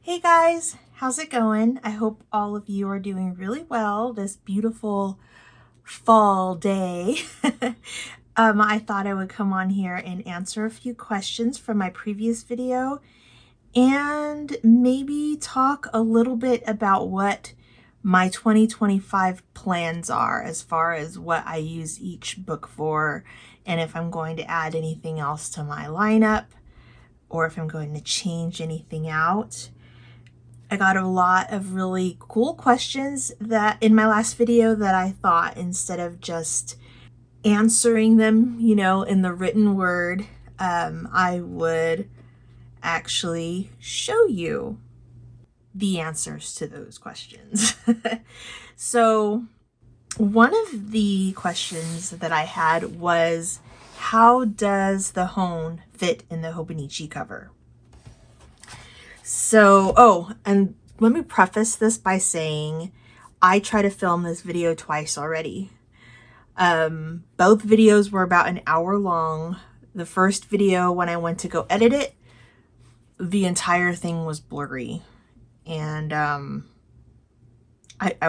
Hey guys, how's it going? I hope all of you are doing really well this beautiful fall day. I thought I would come on here and answer a few questions from my previous video and maybe talk a little bit about what my 2025 plans are as far as what I use each book for, and if I'm going to add anything else to my lineup or if I'm going to change anything out. I got a lot of really cool questions that in my last video that I thought, instead of just answering them, in the written word, I would actually show you the answers to those questions. So one of the questions that I had was, how does the hone fit in the Hobonichi cover? So, and let me preface this by saying I tried to film this video twice already. Both videos were about an hour long. The first video, when I went to go edit it, the entire thing was blurry. And I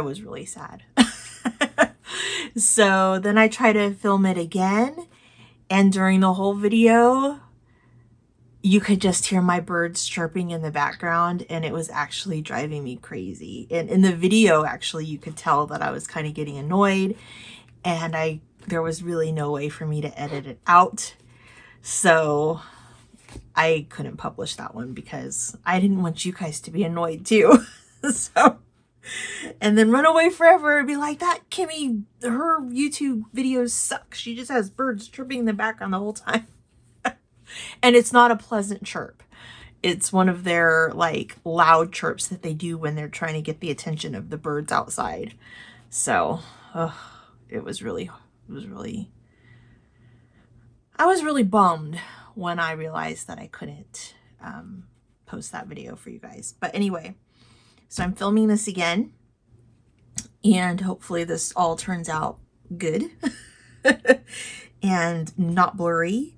was really sad. So then I tried to film it again. And during the whole video, you could just hear my birds chirping in the background, and it was actually driving me crazy. And in the video, actually, you could tell that I was kind of getting annoyed, and there was really no way for me to edit it out. So I couldn't publish that one because I didn't want you guys to be annoyed too. So, and then run away forever and be like, that Kimmy, her YouTube videos suck. She just has birds chirping in the background the whole time. And it's not a pleasant chirp. It's one of their like loud chirps that they do when they're trying to get the attention of the birds outside. So I was really bummed when I realized that I couldn't post that video for you guys. But anyway, so I'm filming this again, and hopefully this all turns out good and not blurry.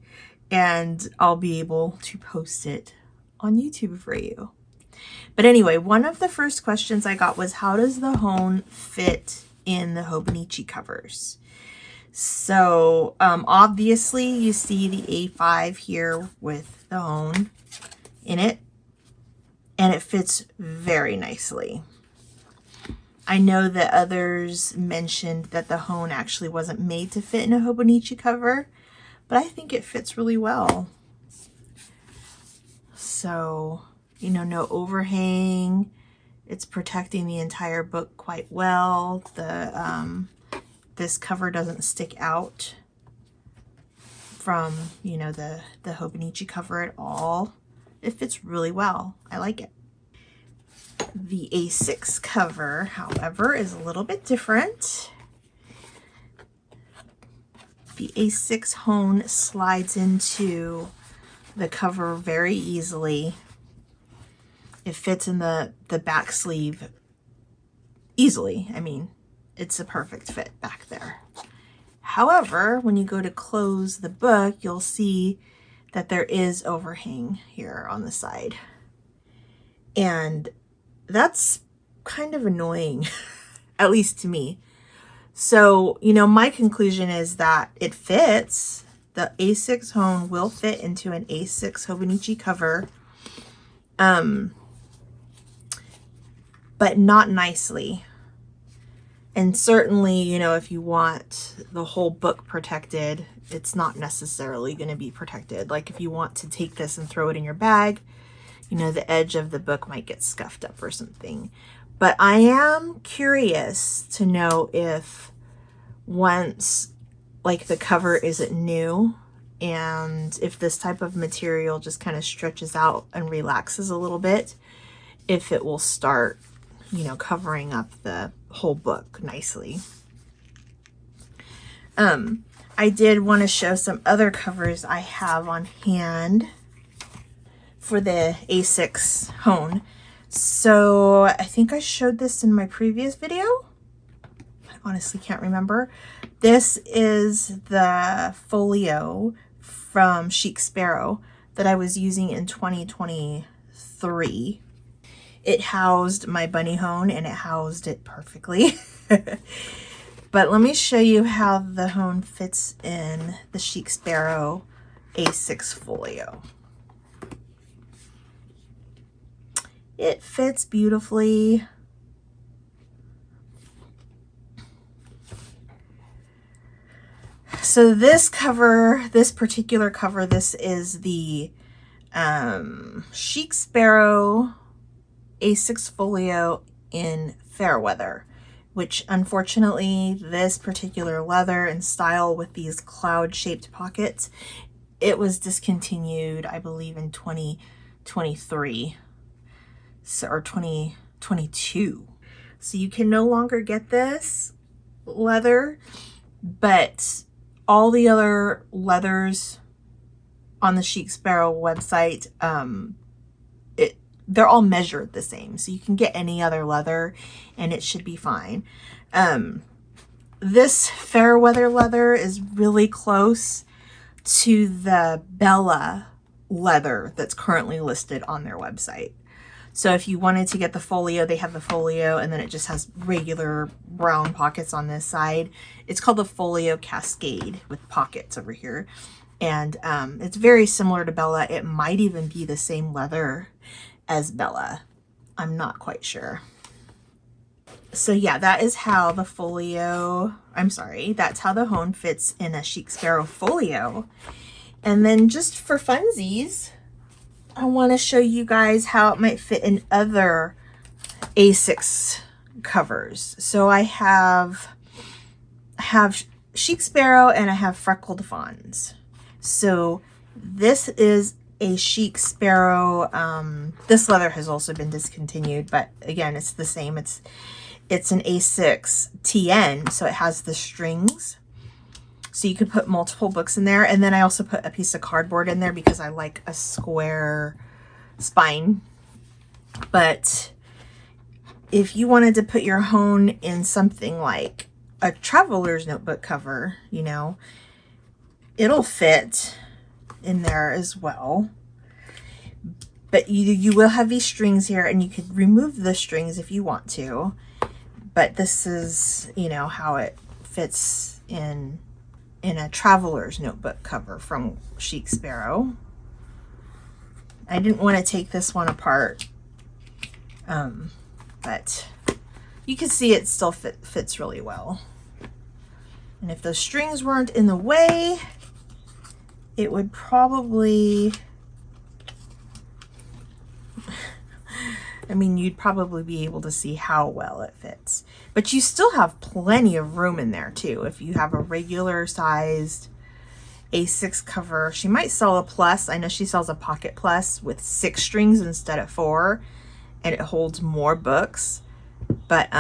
And I'll be able to post it on YouTube for you. But anyway, one of the first questions I got was, how does the hone fit in the Hobonichi covers? So obviously you see the A5 here with the hone in it, and it fits very nicely. I know that others mentioned that the hone actually wasn't made to fit in a Hobonichi cover, but I think it fits really well. So, no overhang. It's protecting the entire book quite well. This cover doesn't stick out from, the Hobonichi cover at all. It fits really well. I like it. The A6 cover, however, is a little bit different. The A6 hone slides into the cover very easily. It fits in the back sleeve easily. I mean, it's a perfect fit back there. However, when you go to close the book, you'll see that there is overhang here on the side. And that's kind of annoying, at least to me. So, my conclusion is that it fits. The A6 hone will fit into an A6 Hobonichi cover, but not nicely. And certainly, if you want the whole book protected, it's not necessarily going to be protected. Like if you want to take this and throw it in your bag, the edge of the book might get scuffed up or something. But I am curious to know if once like the cover isn't new, and if this type of material just kind of stretches out and relaxes a little bit, if it will start, covering up the whole book nicely. I did want to show some other covers I have on hand for the A6 hone. So I think I showed this in my previous video. I honestly can't remember. This is the folio from Chic Sparrow that I was using in 2023. It housed my bunny hone and it housed it perfectly. But let me show you how the hone fits in the Chic Sparrow A6 folio. It fits beautifully. So this cover, this particular cover, this is the Chic Sparrow A6 folio in Fairweather, which unfortunately this particular leather and style with these cloud-shaped pockets, it was discontinued, I believe, in 2023 or 2022. So you can no longer get this leather, but all the other leathers on the Chic Sparrow website, they're all measured the same. So you can get any other leather and it should be fine. This Fairweather leather is really close to the Bella leather that's currently listed on their website. So if you wanted to get the folio, they have the folio and then it just has regular brown pockets on this side. It's called the Folio Cascade with pockets over here. And it's very similar to Bella. It might even be the same leather as Bella. I'm not quite sure. So yeah, that is how the folio, that's how the hone fits in a Chic Sparrow folio. And then just for funsies, I want to show you guys how it might fit in other A6 covers. So I have Chic Sparrow and I have Freckled Fawns. So this is a Chic Sparrow. This leather has also been discontinued, but again, it's the same. It's an A6 TN, so it has the strings. So you could put multiple books in there. And then I also put a piece of cardboard in there because I like a square spine. But if you wanted to put your hone in something like a traveler's notebook cover, you know, it'll fit in there as well. But you will have these strings here and you could remove the strings if you want to. But this is, you know, how it fits in a traveler's notebook cover from Chic Sparrow. I didn't want to take this one apart, but you can see it still fits really well. And if those strings weren't in the way, it would probably, I mean, you'd probably be able to see how well it fits. But you still have plenty of room in there too. If you have a regular sized A6 cover, she might sell a plus. I know she sells a pocket plus with 6 strings instead of 4, and it holds more books. But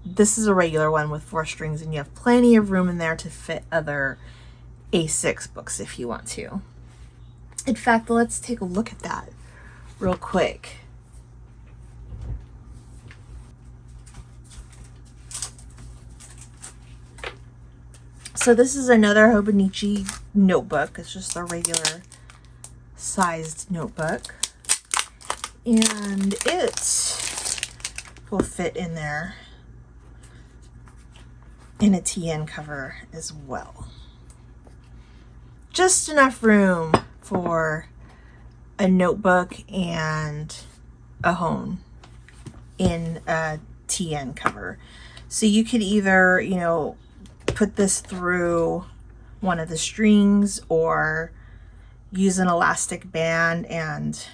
this is a regular one with 4 strings, and you have plenty of room in there to fit other A6 books if you want to. In fact, let's take a look at that real quick. So this is another Hobonichi notebook. It's just a regular sized notebook. And it will fit in there in a TN cover as well. Just enough room for a notebook and a hone in a TN cover. So you could either, you know, put this through one of the strings or use an elastic band, and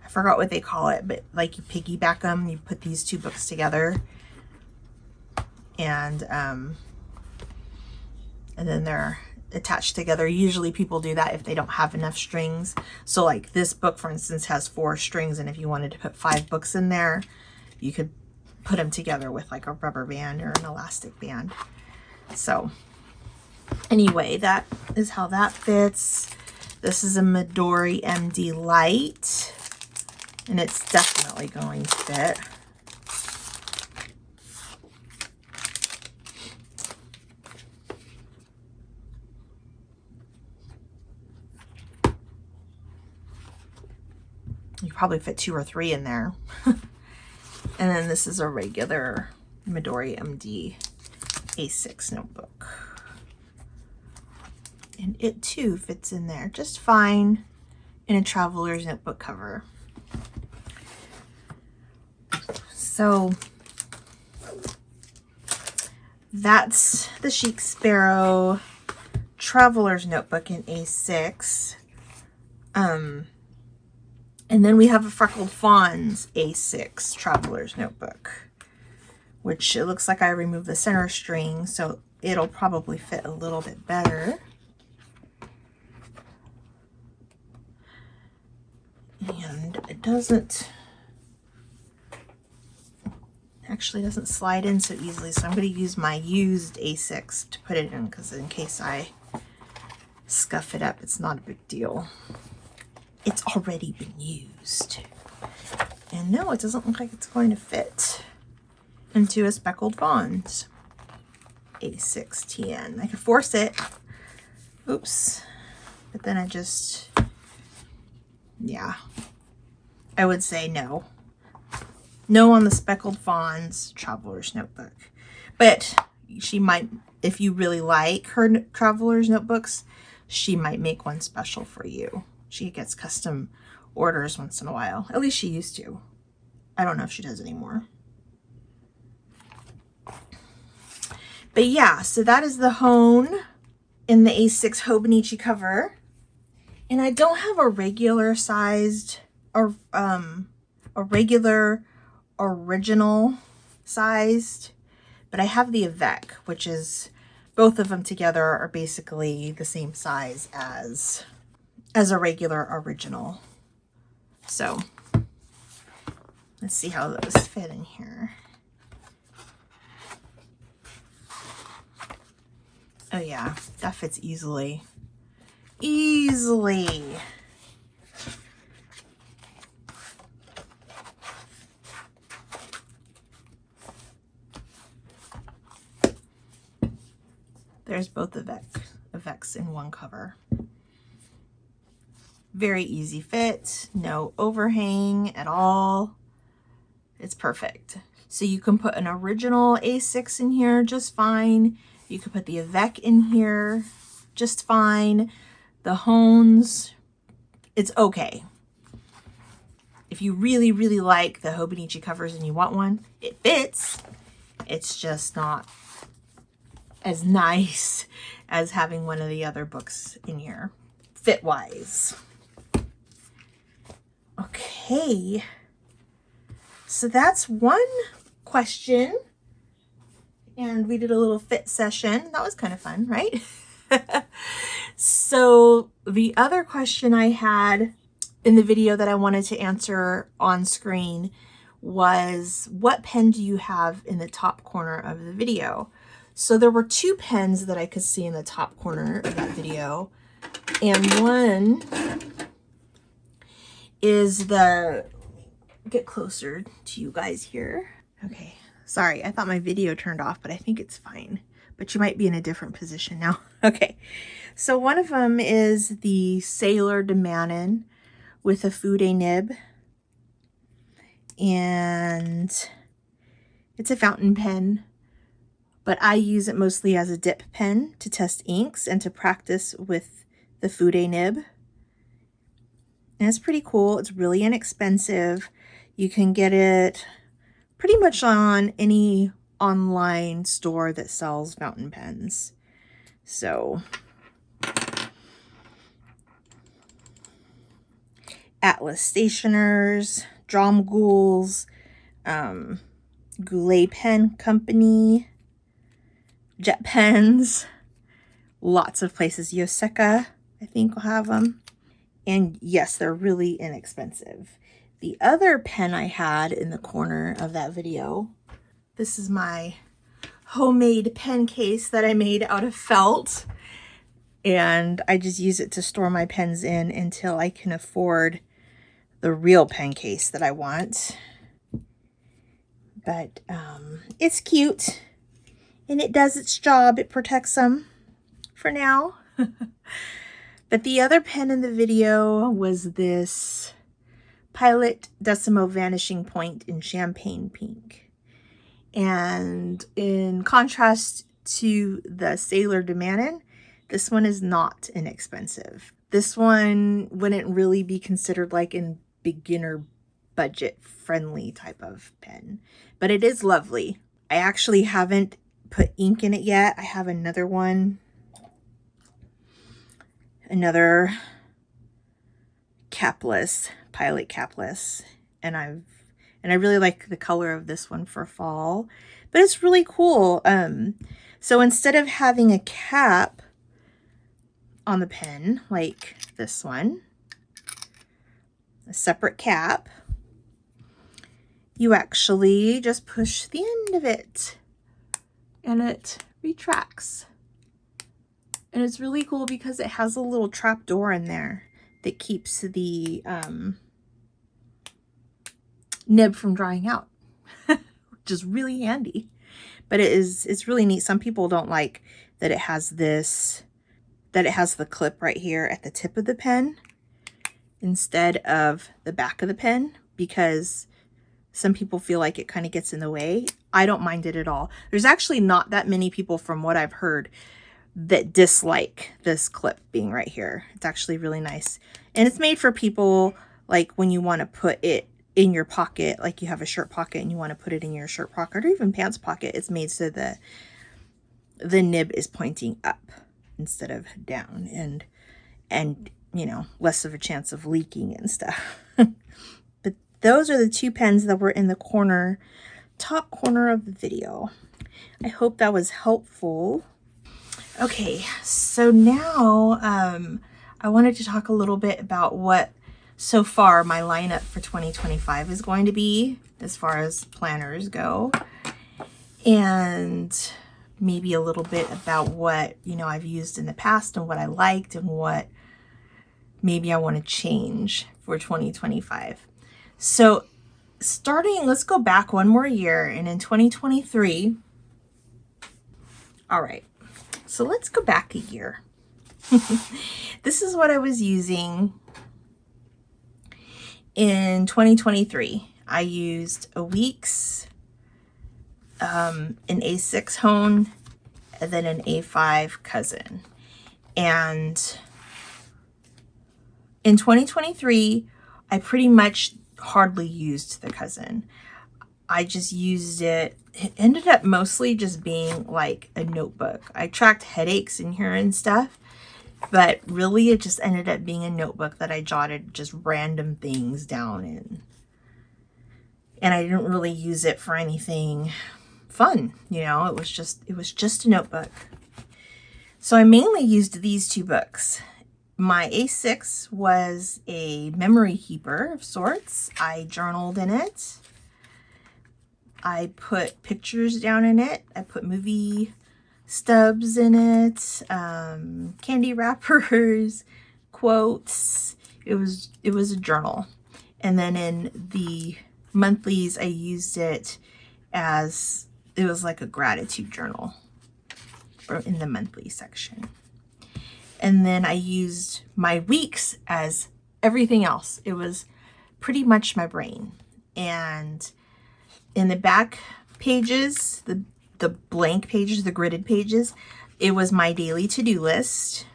I forgot what they call it, but like you piggyback them, you put these 2 books together, and then they're attached together. Usually people do that if they don't have enough strings. So like this book, for instance, has 4 strings, and if you wanted to put 5 books in there, you could put them together with like a rubber band or an elastic band. So anyway, that is how that fits. This is a Midori MD Light, and it's definitely going to fit. You probably fit 2 or 3 in there. And then this is a regular Midori MD A6 notebook. And it too fits in there just fine in a traveler's notebook cover. So that's the Chic Sparrow Traveler's Notebook in A6. And then we have a Freckled Fawn's A6 Traveler's Notebook, which it looks like I removed the center string, so it'll probably fit a little bit better. And it actually doesn't slide in so easily, so I'm going to use my used A6 to put it in, because in case I scuff it up, it's not a big deal. It's already been used. And no, it doesn't look like it's going to fit into a Speckled Fawn's A6 TN. I could force it. Oops. But then yeah. I would say no. No on the Speckled Fawn's Traveler's Notebook. But she might, if you really like her Traveler's Notebooks, she might make one special for you. She gets custom orders once in a while. At least she used to. I don't know if she does anymore. But yeah, so that is the Hone in the A6 Hobonichi cover. And I don't have a regular sized or a regular original sized, but I have the Avec, which is, both of them together are basically the same size as a regular original. So let's see how those fit in here. Oh yeah, that fits easily. Easily. There's both Avecs in one cover. Very easy fit, no overhang at all. It's perfect. So you can put an original A6 in here just fine. You could put the Avec in here just fine. The Hones, it's okay. If you really, really like the Hobonichi covers and you want one, it fits. It's just not as nice as having one of the other books in here, fit-wise. Okay, so that's one question. And we did a little fit session. That was kind of fun, right? So the other question I had in the video that I wanted to answer on screen was, what pen do you have in the top corner of the video? So there were 2 pens that I could see in the top corner of that video. And one is get closer to you guys here. Okay, sorry, I thought my video turned off, but I think it's fine. But you might be in a different position now. Okay, so one of them is the Sailor de Manon with a Fude nib. And it's a fountain pen, but I use it mostly as a dip pen to test inks and to practice with the Fude nib. And it's pretty cool. It's really inexpensive. You can get it pretty much on any online store that sells fountain pens. So Atlas Stationers, Drum Ghouls, Goulet Pen Company, Jet Pens, lots of places. Yoseka, I think, will have them. And yes, they're really inexpensive. The other pen I had in the corner of that video, this is my homemade pen case that I made out of felt. And I just use it to store my pens in until I can afford the real pen case that I want. But it's cute and it does its job. It protects them for now. But the other pen in the video was this Pilot Decimo Vanishing Point in Champagne Pink. And in contrast to the Sailor de Manon, this one is not inexpensive. This one wouldn't really be considered like a beginner budget friendly type of pen, but it is lovely. I actually haven't put ink in it yet. I have another one, another capless, Pilot capless, and I really like the color of this one for fall, but it's really cool. So instead of having a cap on the pen like this one, a separate cap, you actually just push the end of it and it retracts. And it's really cool because it has a little trap door in there that keeps the nib from drying out, which is really handy. But it's really neat. Some people don't like that it has this, that it has the clip right here at the tip of the pen instead of the back of the pen, because some people feel like it kind of gets in the way. I don't mind it at all. There's actually not that many people, from what I've heard, that dislike this clip being right here. It's actually really nice. And it's made for people like when you want to put it in your pocket, like you have a shirt pocket and you want to put it in your shirt pocket or even pants pocket. It's made so that the nib is pointing up instead of down, and you know, less of a chance of leaking and stuff. But those are the two pens that were in the corner, top corner of the video. I hope that was helpful. Okay, so now I wanted to talk a little bit about what so far my lineup for 2025 is going to be as far as planners go, and maybe a little bit about what, you know, I've used in the past and what I liked and what maybe I want to change for 2025. So starting, let's go back one more year, and in 2023, all right, so let's go back a year. This is what I was using in 2023. I used a Weeks, an A6 Hone, and then an A5 Cousin. And in 2023, I pretty much hardly used the Cousin. I just used it. It ended up mostly just being like a notebook. I tracked headaches in here and stuff, but really it just ended up being a notebook that I jotted just random things down in. And I didn't really use it for anything fun, you know, it was just a notebook. So I mainly used these two books. My A6 was a memory keeper of sorts. I journaled in it. I put pictures down in it. I put movie stubs in it, candy wrappers, quotes. It was a journal. And then in the monthlies, I used it as, it was like a gratitude journal, or in the monthly section. And then I used my weeks as everything else. It was pretty much my brain. And in the back pages, the blank pages, the gridded pages, it was my daily to-do list.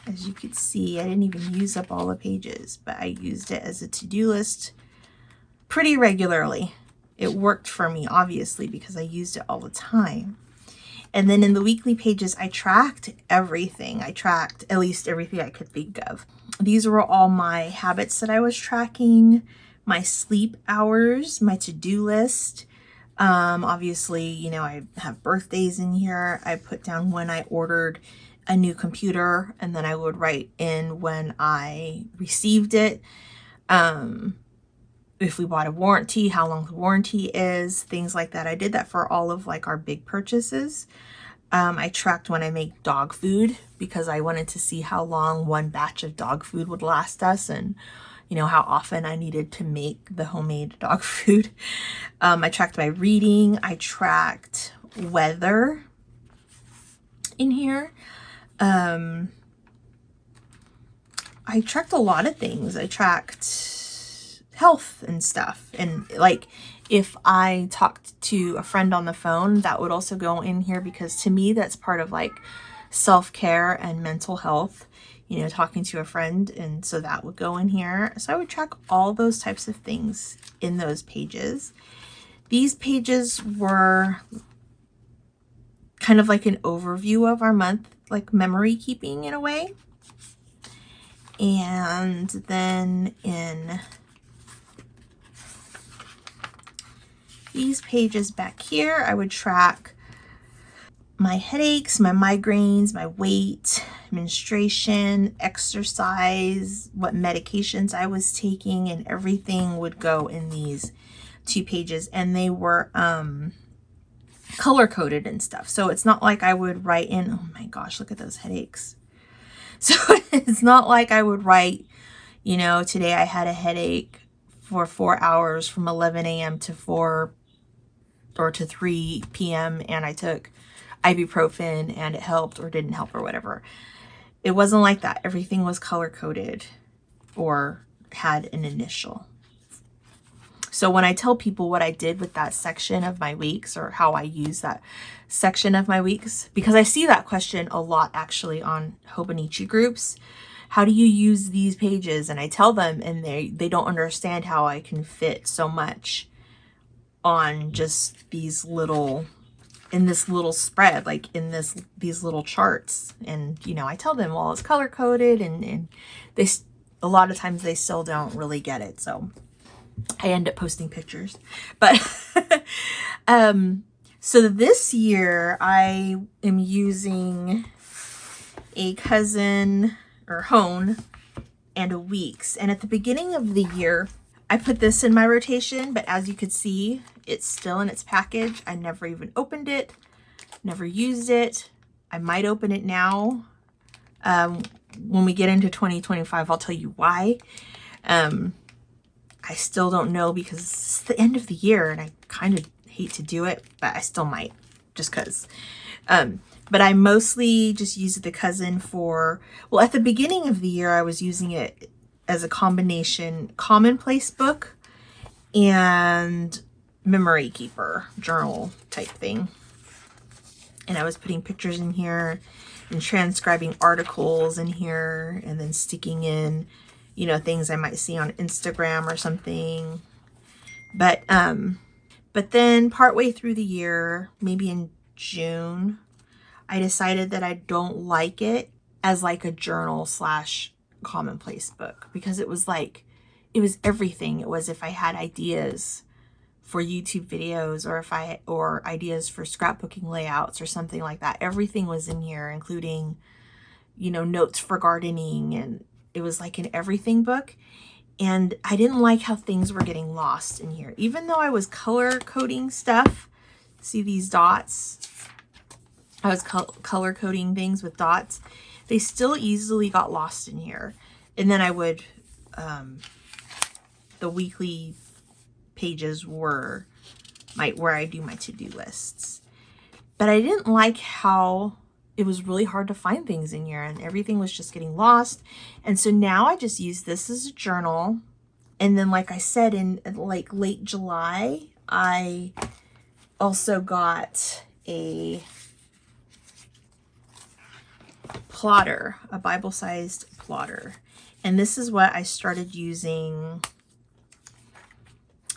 As you could see, I didn't even use up all the pages, but I used it as a to-do list pretty regularly. It worked for me, obviously, because I used it all the time. And then in the weekly pages, I tracked everything. I tracked at least everything I could think of. These were all my habits that I was tracking, my sleep hours, my to-do list. Obviously, you know, I have birthdays in here. I put down when I ordered a new computer, and then I would write in when I received it. If we bought a warranty, how long the warranty is, things like that. I did that for all of like our big purchases. I tracked when I make dog food because I wanted to see how long one batch of dog food would last us, and you know, how often I needed to make the homemade dog food. I tracked my reading. I tracked weather in here. I tracked a lot of things. I tracked health and stuff. And like if I talked to a friend on the phone, that would also go in here, because to me, that's part of like self-care and mental health, you know, talking to a friend. And so that would go in here. So I would track all those types of things in those pages. These pages were kind of like an overview of our month, like memory keeping in a way. And then in these pages back here, I would track my headaches, my migraines, my weight, menstruation, exercise, what medications I was taking, and everything would go in these 2 pages. And they were color coded and stuff. So it's not like I would write in, oh my gosh, look at those headaches. So it's not like I would write, you know, today I had a headache for 4 hours from 11 a.m. to 4 or to 3 p.m. and I took ibuprofen and it helped or didn't help or whatever. It wasn't like that. Everything was color coded or had an initial. So when I tell people what I did with that section of my weeks, or how I use that section of my weeks, because I see that question a lot actually on Hobonichi groups, how do you use these pages? And I tell them, and they don't understand how I can fit so much on just these little, in this little spread, like in these little charts. And, you know, I tell them, well, it's color coded, and they, a lot of times they still don't really get it. So I end up posting pictures, but, so this year I am using a cousin or hone and a weeks. And at the beginning of the year, I put this in my rotation, but as you could see, it's still in its package. I never even opened it, never used it. I might open it now. When we get into 2025, I'll tell you why. I still don't know, because it's the end of the year and I kind of hate to do it, but I still might, just because. But I mostly just used the cousin for, well, at the beginning of the year, I was using it as a combination commonplace book and memory keeper journal type thing. And I was putting pictures in here and transcribing articles in here, and then sticking in, you know, things I might see on Instagram or something. But then partway through the year, maybe in June, I decided that I don't like it as like a journal / commonplace book, because it was like, it was everything. It was if I had ideas for YouTube videos, or ideas for scrapbooking layouts or something like that. Everything was in here, including, you know, notes for gardening, and it was like an everything book. And I didn't like how things were getting lost in here. Even though I was color coding stuff, see these dots? I was color coding things with dots. They still easily got lost in here. And then I would, the weekly pages were where I do my to-do lists. But I didn't like how it was really hard to find things in here, and everything was just getting lost. And so now I just use this as a journal. And then, like I said, in like late July, I also got a plotter, a Bible-sized plotter. And this is what I started using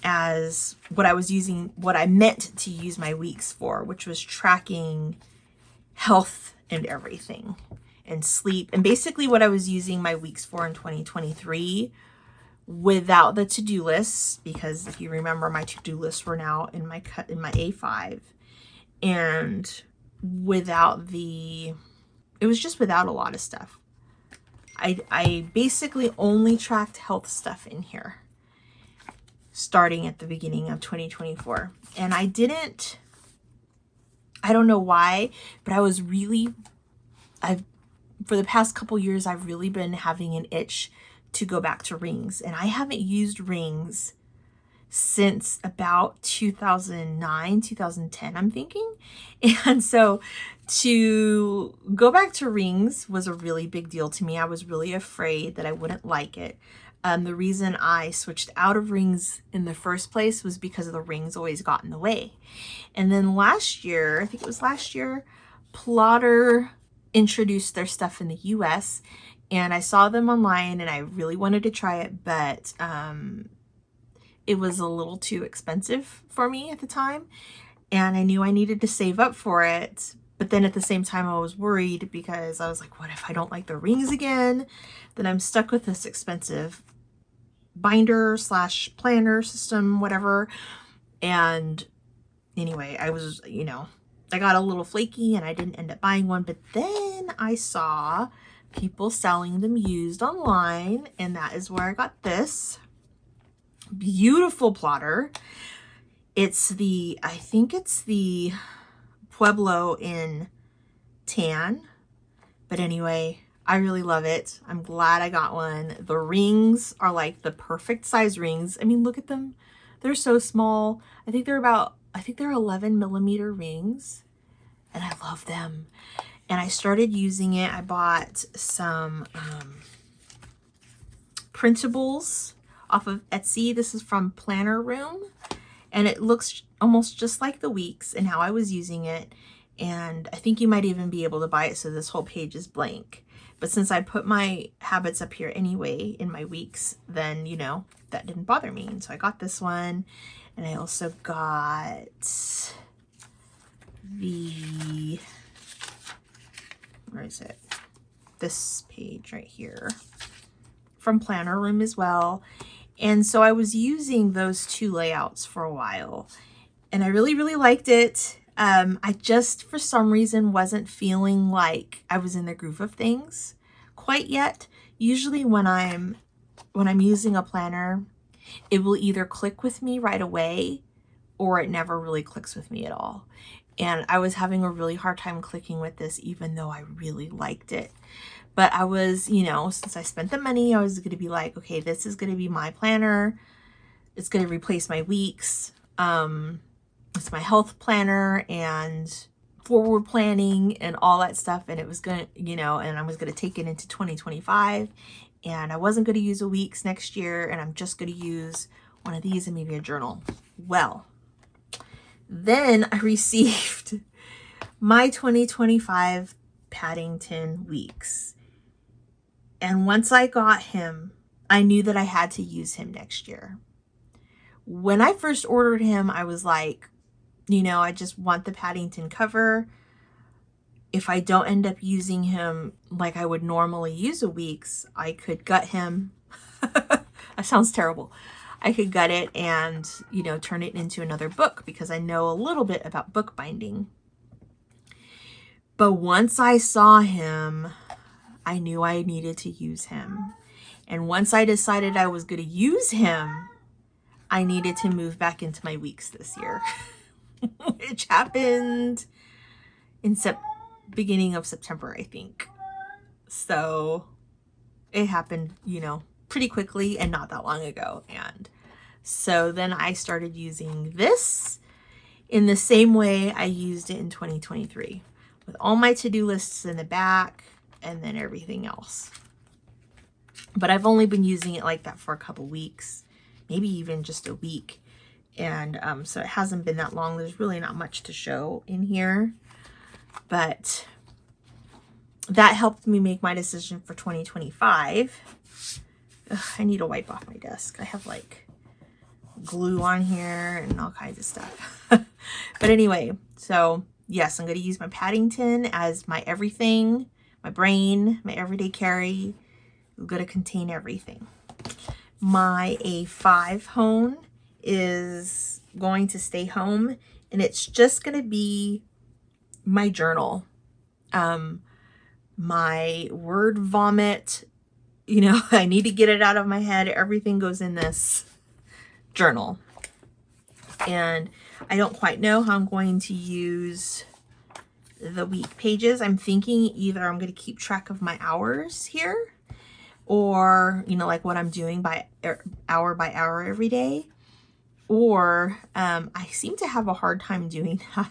as what I meant to use my weeks for, which was tracking health and everything, and sleep, and basically what I was using my weeks for in 2023 without the to-do lists, because if you remember, my to-do lists were now in my A5, and without it was just without a lot of stuff. I basically only tracked health stuff in here starting at the beginning of 2024. And I don't know why, but for the past couple years, I've really been having an itch to go back to rings. And I haven't used rings since about 2009, 2010, I'm thinking. And so to go back to rings was a really big deal to me. I was really afraid that I wouldn't like it. The reason I switched out of rings in the first place was because the rings always got in the way. And then last year, I think it was last year, Plotter introduced their stuff in the US, and I saw them online and I really wanted to try it, but it was a little too expensive for me at the time, and I knew I needed to save up for it. But then at the same time, I was worried because I was like, what if I don't like the rings again? Then I'm stuck with this expensive binder slash planner system, whatever. And anyway, I was, I got a little flaky and I didn't end up buying one. But then I saw people selling them used online, and that is where I got this beautiful plotter. It's the, I think it's the Pueblo in tan, but anyway, I really love it. I'm glad I got one. The rings are like the perfect size rings. I mean, look at them. They're so small. I think they're 11mm rings, and I love them. And I started using it. I bought some printables off of Etsy. This is from Planner Room, and it looks almost just like the weeks and how I was using it. And I think you might even be able to buy it so this whole page is blank. But since I put my habits up here anyway in my weeks, then, that didn't bother me. And so I got this one. And I also got the, where is it? This page right here from Planner Room as well. And so I was using those two layouts for a while, and I really, really liked it. I just, for some reason, wasn't feeling like I was in the groove of things quite yet. Usually when I'm using a planner, it will either click with me right away or it never really clicks with me at all. And I was having a really hard time clicking with this, even though I really liked it. But I was, since I spent the money, I was going to be like, okay, this is going to be my planner. It's going to replace my weeks. It's my health planner and forward planning and all that stuff. And it was going to, and I was going to take it into 2025. And I wasn't going to use a weeks next year. And I'm just going to use one of these and maybe a journal. Well, then I received my 2025 Paddington weeks. And once I got him, I knew that I had to use him next year. When I first ordered him, I was like, I just want the Paddington cover. If I don't end up using him like I would normally use a weeks, I could gut him. That sounds terrible. I could gut it and, turn it into another book because I know a little bit about bookbinding. But once I saw him, I knew I needed to use him. And once I decided I was going to use him, I needed to move back into my weeks this year, which happened in beginning of September, I think. So it happened, pretty quickly and not that long ago. And so then I started using this in the same way I used it in 2023, with all my to-do lists in the back and then everything else. But I've only been using it like that for a couple weeks, maybe even just a week. And so it hasn't been that long. There's really not much to show in here. But that helped me make my decision for 2025. Ugh, I need to wipe off my desk. I have like glue on here and all kinds of stuff. But anyway, so yes, I'm going to use my Paddington as my everything, my brain, my everyday carry. It's going to contain everything. My A5 hone is going to stay home, and it's just going to be my journal. My word vomit, I need to get it out of my head. Everything goes in this journal. And I don't quite know how I'm going to use the week pages. I'm thinking either I'm going to keep track of my hours here, or, like what I'm doing by hour every day, or I seem to have a hard time doing that.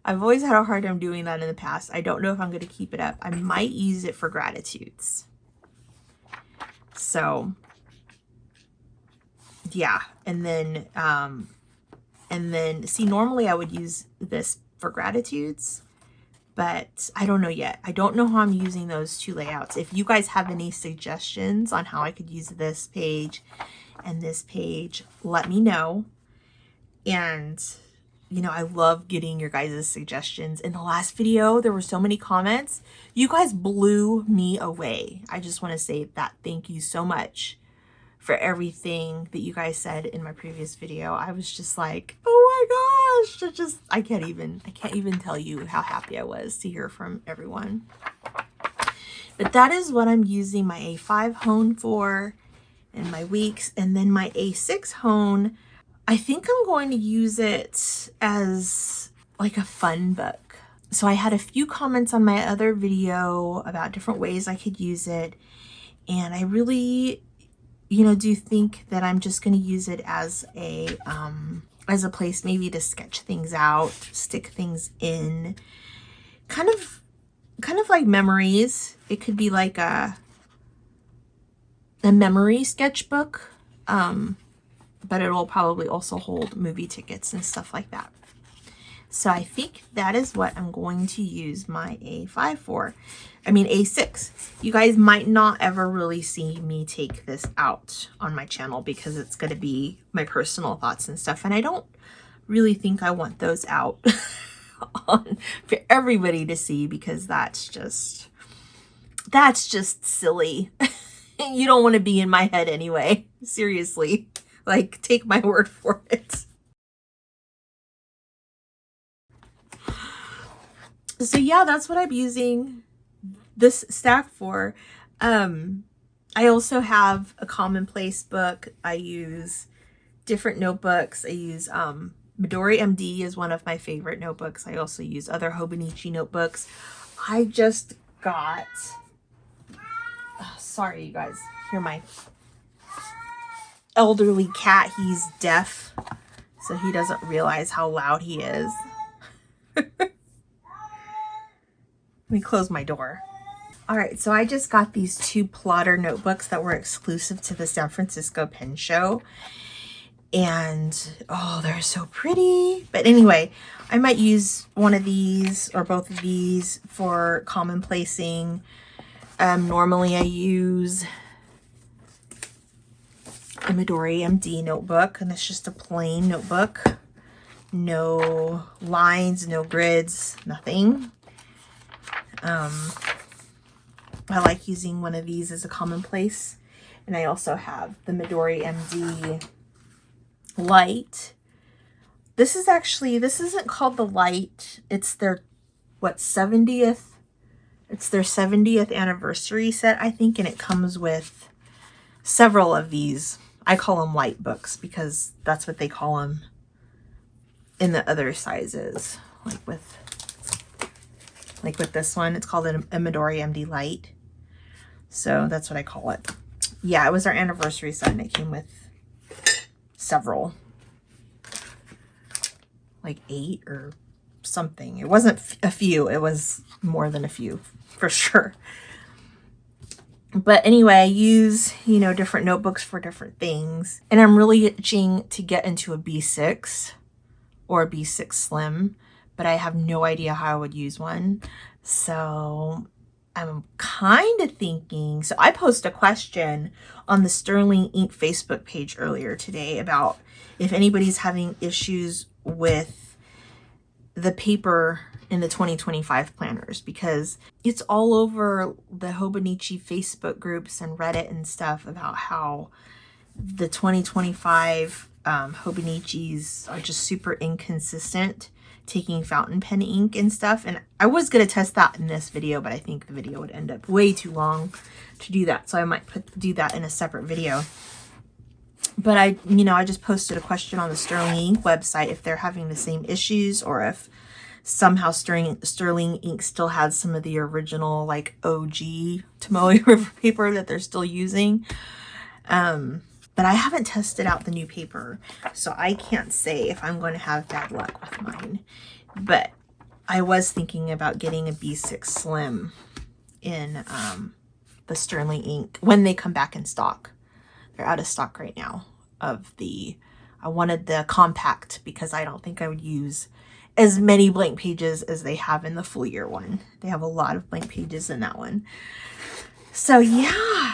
I've always had a hard time doing that in the past. I don't know if I'm going to keep it up. I might use it for gratitudes. So yeah, and then see, normally I would use this for gratitudes, but I don't know yet. I don't know how I'm using those two layouts. If you guys have any suggestions on how I could use this page and this page, let me know. And you know, I love getting your guys' suggestions. In the last video, there were so many comments. You guys blew me away. I just want to say that thank you so much for everything that you guys said in my previous video. I was just like, oh my gosh, I can't even tell you how happy I was to hear from everyone. But that is what I'm using my A5 hone for and my weeks, and then my A6 hone, I think I'm going to use it as like a fun book. So I had a few comments on my other video about different ways I could use it, and I really, you know, do think that I'm just going to use it as a place maybe to sketch things out, stick things in, kind of like memories. It could be like a memory sketchbook, but it'll probably also hold movie tickets and stuff like that. So I think that is what I'm going to use my A5 for. I mean, A6. You guys might not ever really see me take this out on my channel because it's going to be my personal thoughts and stuff. And I don't really think I want those out for everybody to see, because that's just silly. You don't want to be in my head anyway. Seriously. Like, take my word for it. So yeah, that's what I'm using this stack for. I also have a commonplace book. I use different notebooks. I use Midori MD is one of my favorite notebooks. I also use other Hobonichi notebooks. I just got, sorry you guys, hear my elderly cat. He's deaf, so he doesn't realize how loud he is. Let me close my door. All right, so I just got these two plotter notebooks that were exclusive to the San Francisco Pen Show. And oh, they're so pretty. But anyway, I might use one of these or both of these for commonplacing. Normally I use a Midori MD notebook, and it's just a plain notebook. No lines, no grids, nothing. I like using one of these as a commonplace. And I also have the Midori MD Light. This isn't called the Light. It's their, what, 70th? It's their 70th anniversary set, I think, and it comes with several of these. I call them light books because that's what they call them in the other sizes. Like with this one, it's called a Midori MD Light. So that's what I call it. Yeah, it was our anniversary set, and it came with several. Like 8 or something. It wasn't a few. It was more than a few, for sure. But anyway, I use, you know, different notebooks for different things. And I'm really itching to get into a B6 or a B6 Slim, but I have no idea how I would use one. So I'm kind of thinking, so I posted a question on the Sterling Ink Facebook page earlier today about if anybody's having issues with the paper in the 2025 planners, because it's all over the Hobonichi Facebook groups and Reddit and stuff about how the 2025 Hobonichis are just super inconsistent taking fountain pen ink and stuff. And I was going to test that in this video, but I think the video would end up way too long to do that. So I might do that in a separate video. But I just posted a question on the Sterling Ink website if they're having the same issues, or if somehow Sterling Ink still has some of the original, like, OG Tomoe River paper that they're still using. But but I haven't tested out the new paper, so I can't say if I'm going to have bad luck with mine. But I was thinking about getting a B6 Slim in the Sterling ink when they come back in stock. They're out of stock right now of the, I wanted the compact because I don't think I would use as many blank pages as they have in the full year one. They have a lot of blank pages in that one. So yeah,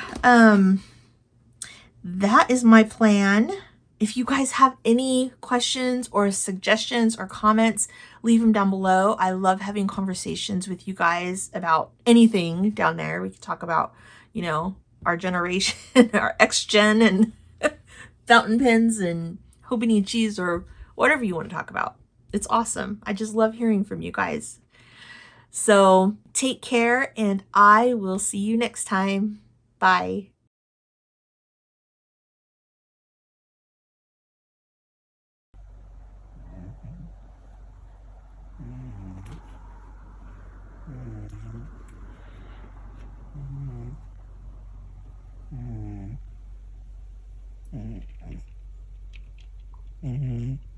that is my plan. If you guys have any questions or suggestions or comments, leave them down below. I love having conversations with you guys about anything down there. We can talk about, you know, our generation, our X-Gen, and fountain pens and Hobonichis, or whatever you want to talk about. It's awesome. I just love hearing from you guys. So take care, and I will see you next time. Bye. Mm-hmm.